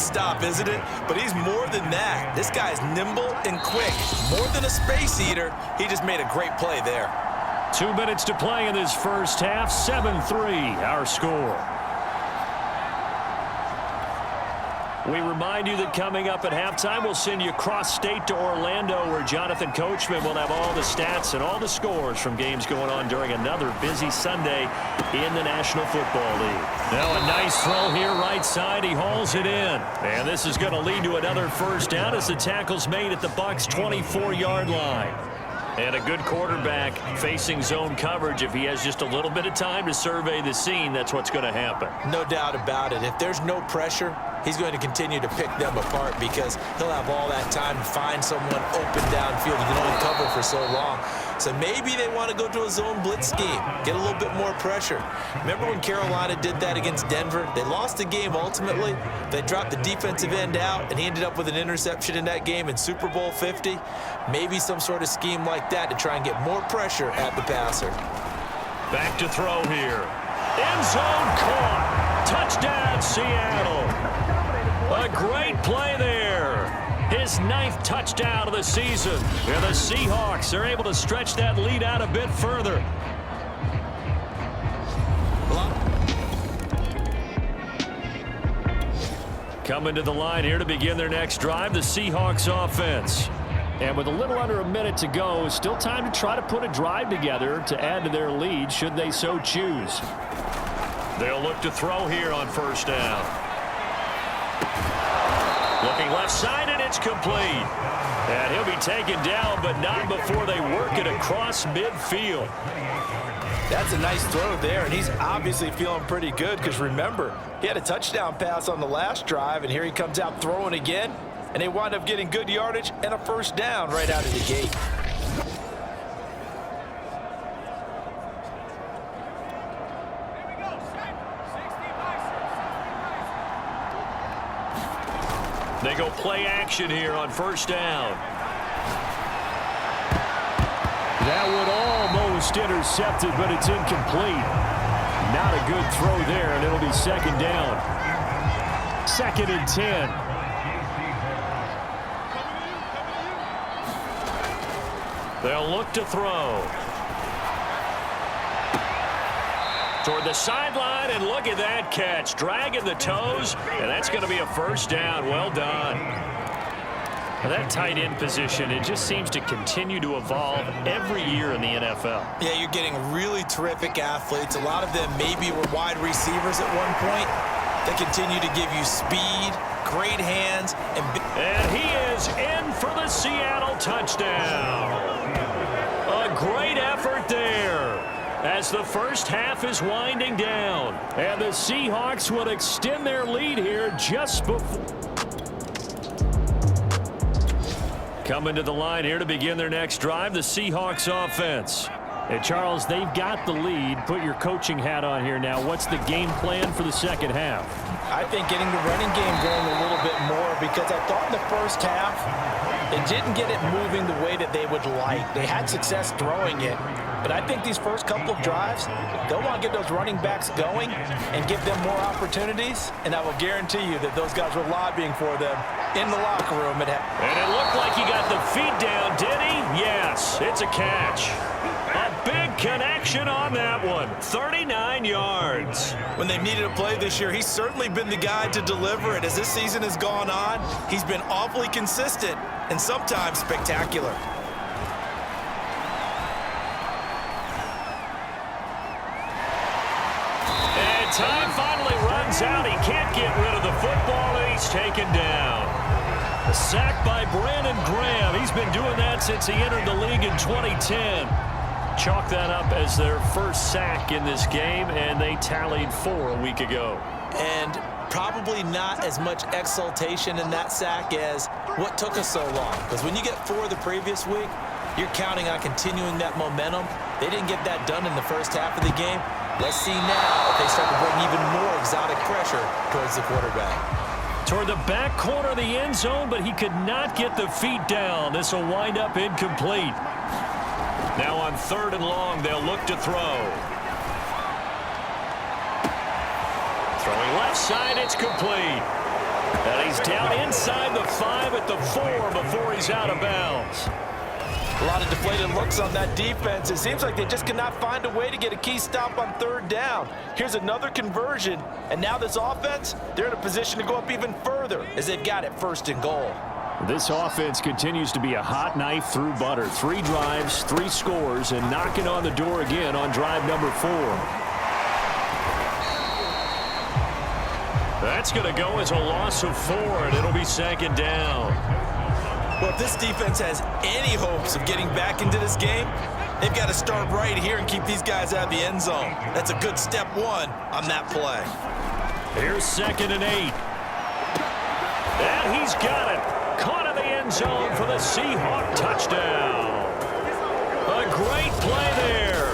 stop, isn't it? But he's more than that. This guy's nimble and quick. More than a space eater, he just made a great play there. 2 minutes to play in this first half. 7-3 our score. We remind you that coming up at halftime, we'll send you across state to Orlando, where Jonathan Coachman will have all the stats and all the scores from games going on during another busy Sunday in the National Football League. Now a nice throw here right side. He hauls it in. And this is going to lead to another first down as the tackle's made at the Bucs' 24-yard line. And a good quarterback facing zone coverage. If he has just a little bit of time to survey the scene, that's what's going to happen. No doubt about it. If there's no pressure, he's going to continue to pick them apart because he'll have all that time to find someone open downfield. He can only cover for so long. So maybe they want to go to a zone blitz scheme, get a little bit more pressure. Remember when Carolina did that against Denver? They lost the game ultimately. They dropped the defensive end out, and he ended up with an interception in that game in Super Bowl 50. Maybe some sort of scheme like that to try and get more pressure at the passer. Back to throw here. End zone caught. Touchdown, Seattle. A great play there. His 9th touchdown of the season. And the Seahawks are able to stretch that lead out a bit further. Coming to the line here to begin their next drive, the Seahawks offense. And with a little under a minute to go, still time to try to put a drive together to add to their lead should they so choose. They'll look to throw here on first down. Looking left side, and it's complete. And he'll be taken down, but not before they work it across midfield. That's a nice throw there, and he's obviously feeling pretty good because remember, he had a touchdown pass on the last drive, and here he comes out throwing again, and they wind up getting good yardage and a first down right out of the gate. They go play action here on first down. That would almost intercepted, but it's incomplete. Not a good throw there, and it'll be second down. 2nd and 10. They'll look to throw. Toward the sideline, and look at that catch. Dragging the toes, and that's going to be a first down. Well done. Now that tight end position, it just seems to continue to evolve every year in the NFL. Yeah, you're getting really terrific athletes. A lot of them maybe were wide receivers at one point. They continue to give you speed, great hands, and he is in for the Seattle touchdown. A great effort there as the first half is winding down. And the Seahawks will extend their lead here just before. Coming to the line here to begin their next drive, the Seahawks offense. And Charles, they've got the lead. Put your coaching hat on here now. What's the game plan for the second half? I think getting the running game going a little bit more because I thought in the first half they didn't get it moving the way that they would like. They had success throwing it. But I think these first couple of drives, they'll want to get those running backs going and give them more opportunities. And I will guarantee you that those guys were lobbying for them in the locker room. And it looked like he got the feet down, did he? Yes, it's a catch. A big connection on that one. 39 yards. When they needed a play this year, he's certainly been the guy to deliver it. As this season has gone on, he's been awfully consistent and sometimes spectacular. And time finally runs out. He can't get rid of the football, and he's taken down. A sack by Brandon Graham. He's been doing that since he entered the league in 2010. Chalk that up as their first sack in this game, and they tallied 4 a week ago. And probably not as much exultation in that sack as what took us so long. Because when you get 4 the previous week, you're counting on continuing that momentum. They didn't get that done in the first half of the game. Let's see now if they start to bring even more exotic pressure towards the quarterback. Toward the back corner of the end zone, but he could not get the feet down. This will wind up incomplete. Now on 3rd and long, they'll look to throw. Throwing left side, it's complete. And he's down inside the 5 at the 4 before he's out of bounds. A lot of deflated looks on that defense. It seems like they just cannot find a way to get a key stop on 3rd down. Here's another conversion, and now this offense, they're in a position to go up even further as they've got it 1st and goal. This offense continues to be a hot knife through butter. 3 drives, 3 scores, and knocking on the door again on drive number 4. That's going to go as a loss of 4, and it'll be 2nd down. Well, if this defense has any hopes of getting back into this game, they've got to start right here and keep these guys out of the end zone. That's a good step 1 on that play. Here's 2nd and 8. And he's got it. Caught in the end zone for the Seahawk touchdown. A great play there.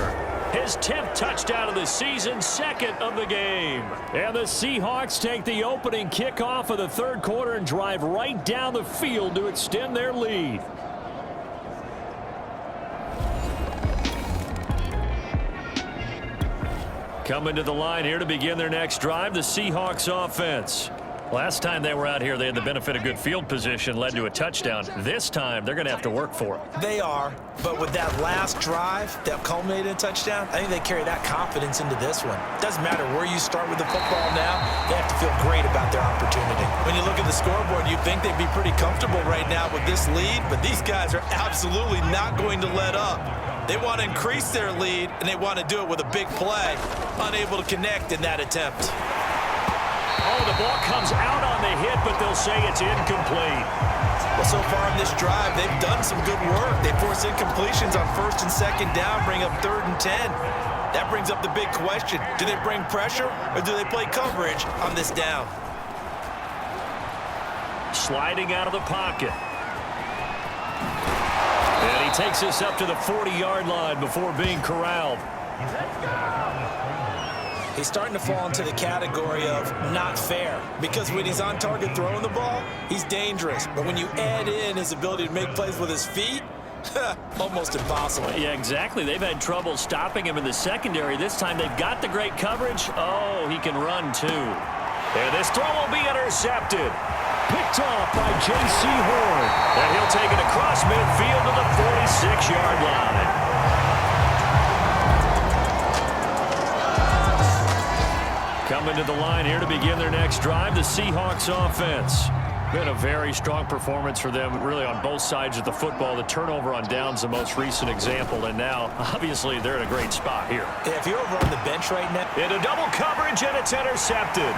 His 10th touchdown of the season, 2nd of the game. And the Seahawks take the opening kickoff of the 3rd quarter and drive right down the field to extend their lead. Coming to the line here to begin their next drive, the Seahawks offense. Last time they were out here, they had the benefit of good field position, led to a touchdown. This time, they're going to have to work for it. They are, but with that last drive that culminated in a touchdown, I think they carry that confidence into this one. Doesn't matter where you start with the football now, they have to feel great about their opportunity. When you look at the scoreboard, you'd think they'd be pretty comfortable right now with this lead, but these guys are absolutely not going to let up. They want to increase their lead, and they want to do it with a big play, unable to connect in that attempt. Oh, the ball comes out on the hit, but they'll say it's incomplete. Well, so far on this drive, they've done some good work. They force incompletions on 1st and 2nd down, bring up 3rd and 10. That brings up the big question. Do they bring pressure, or do they play coverage on this down? Sliding out of the pocket. And he takes us up to the 40-yard line before being corralled. He's starting to fall into the category of not fair, because when he's on target throwing the ball, he's dangerous. But when you add in his ability to make plays with his feet, almost impossible. Yeah, exactly. They've had trouble stopping him in the secondary. This time they've got the great coverage. Oh, he can run too. And this throw will be intercepted. Picked off by J.C. Horn. And he'll take it across midfield to the 46-yard line. Coming to the line here to begin their next drive, the Seahawks offense. Been a very strong performance for them, really, on both sides of the football. The turnover on downs, the most recent example, and now, obviously, they're in a great spot here. If you're over on the bench right now. Into double coverage, and it's intercepted.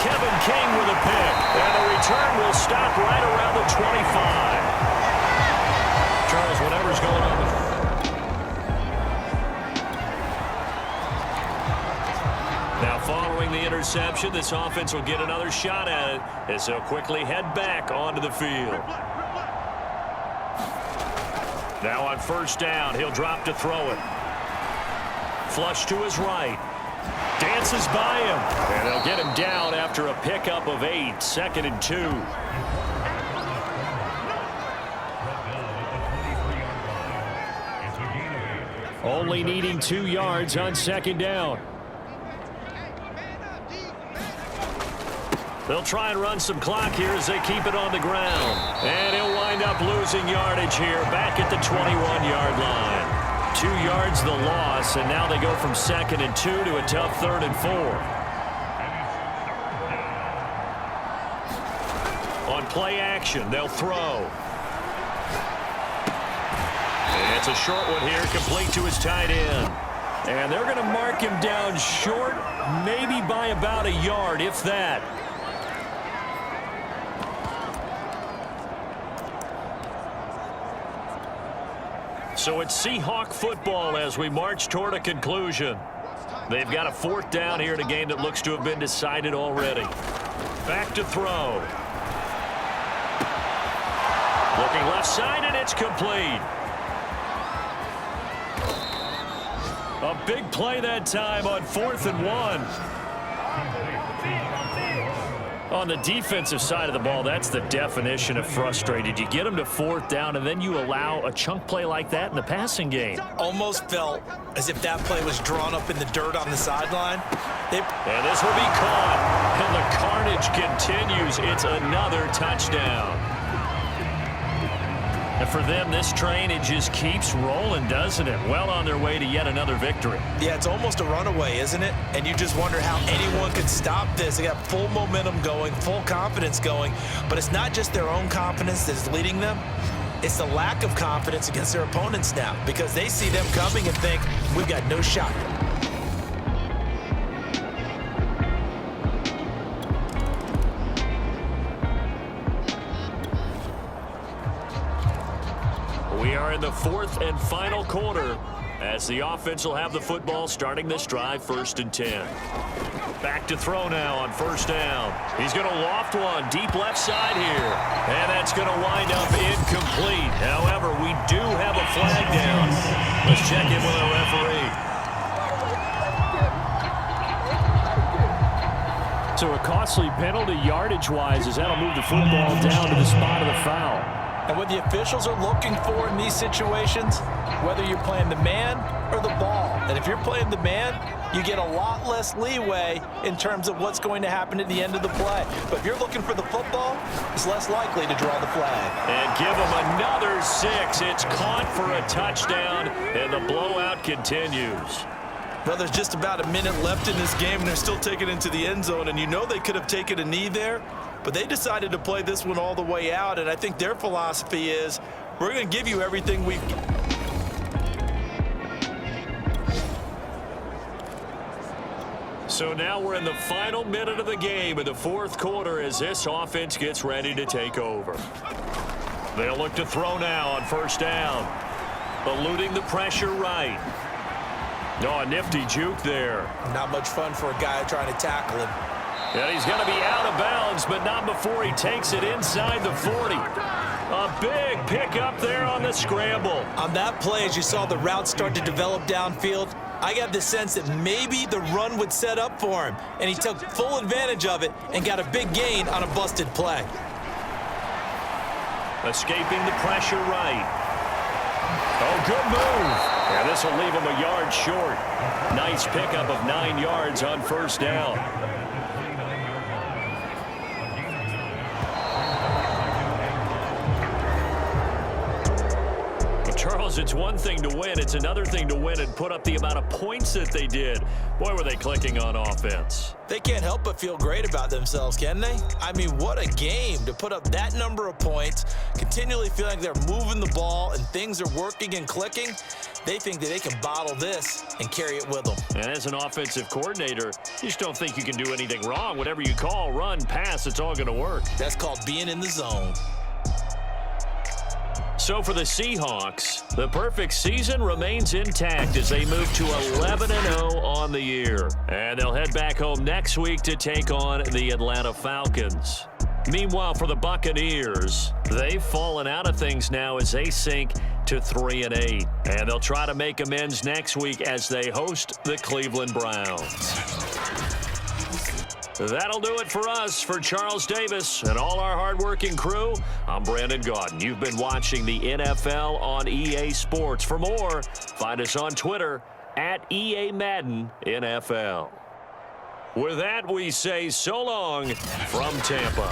Kevin King with a pick, and the return will stop right around the 25. Charles, whatever's going on. Now, following the interception, this offense will get another shot at it as they'll quickly head back onto the field. Now on 1st down, he'll drop to throw it. Flush to his right. Dances by him. And they'll get him down after a pickup of 8. 2nd and 2. Only needing 2 yards on 2nd down. They'll try and run some clock here as they keep it on the ground. And he'll wind up losing yardage here back at the 21-yard line. 2 yards the loss, and now they go from 2nd and 2 to a tough 3rd and 4. On play action, they'll throw. And it's a short one here, complete to his tight end. And they're going to mark him down short, maybe by about a yard, if that. So it's Seahawk football as we march toward a conclusion. They've got a 4th down here in a game that looks to have been decided already. Back to throw. Looking left side, and it's complete. A big play that time on 4th and 1. On the defensive side of the ball, that's the definition of frustrated. You get them to 4th down, and then you allow a chunk play like that in the passing game. Almost felt as if that play was drawn up in the dirt on the sideline. And this will be caught, and the carnage continues. It's another touchdown. And for them, this train, it just keeps rolling, doesn't it? Well on their way to yet another victory. Yeah, it's almost a runaway, isn't it? And you just wonder how anyone could stop this. They got full momentum going, full confidence going. But it's not just their own confidence that's leading them. It's the lack of confidence against their opponents now, because they see them coming and think, we've got no shot. We are in the 4th and final quarter as the offense will have the football starting this drive, 1st and 10. Back to throw now on 1st down. He's going to loft one deep left side here. And that's going to wind up incomplete. However, we do have a flag down. Let's check in with our referee. So a costly penalty yardage-wise as that'll move the football down to the spot of the foul. And what the officials are looking for in these situations, whether you're playing the man or the ball. And if you're playing the man, you get a lot less leeway in terms of what's going to happen at the end of the play. But if you're looking for the football, it's less likely to draw the flag. And give them another 6. It's caught for a touchdown, and the blowout continues. Well, there's just about a minute left in this game, and they're still taking it into the end zone. And you know they could have taken a knee there, but they decided to play this one all the way out. And I think their philosophy is, we're going to give you everything we've got. So now we're in the final minute of the game in the 4th quarter as this offense gets ready to take over. They'll look to throw now on 1st down. Eluding the pressure right. Oh, a nifty juke there. Not much fun for a guy trying to tackle him. And he's going to be out of bounds, but not before he takes it inside the 40. A big pickup there on the scramble. On that play, as you saw the route start to develop downfield, I got the sense that maybe the run would set up for him, and he took full advantage of it and got a big gain on a busted play. Escaping the pressure right. Oh, good move. And this will leave him a yard short. Nice pickup of 9 yards on 1st down. Charles, it's one thing to win. It's another thing to win and put up the amount of points that they did. Boy, were they clicking on offense. They can't help but feel great about themselves, can they? I mean, what a game to put up that number of points, continually feeling like they're moving the ball and things are working and clicking. They think that they can bottle this and carry it with them. And as an offensive coordinator, you just don't think you can do anything wrong. Whatever you call, run, pass, it's all going to work. That's called being in the zone. So for the Seahawks, the perfect season remains intact as they move to 11-0 on the year. And they'll head back home next week to take on the Atlanta Falcons. Meanwhile, for the Buccaneers, they've fallen out of things now as they sink to 3-8. And they'll try to make amends next week as they host the Cleveland Browns. That'll do it for us. For Charles Davis and all our hardworking crew, I'm Brandon Gaudin. You've been watching the NFL on EA Sports. For more, find us on Twitter at EA Madden NFL. With that, we say so long from Tampa.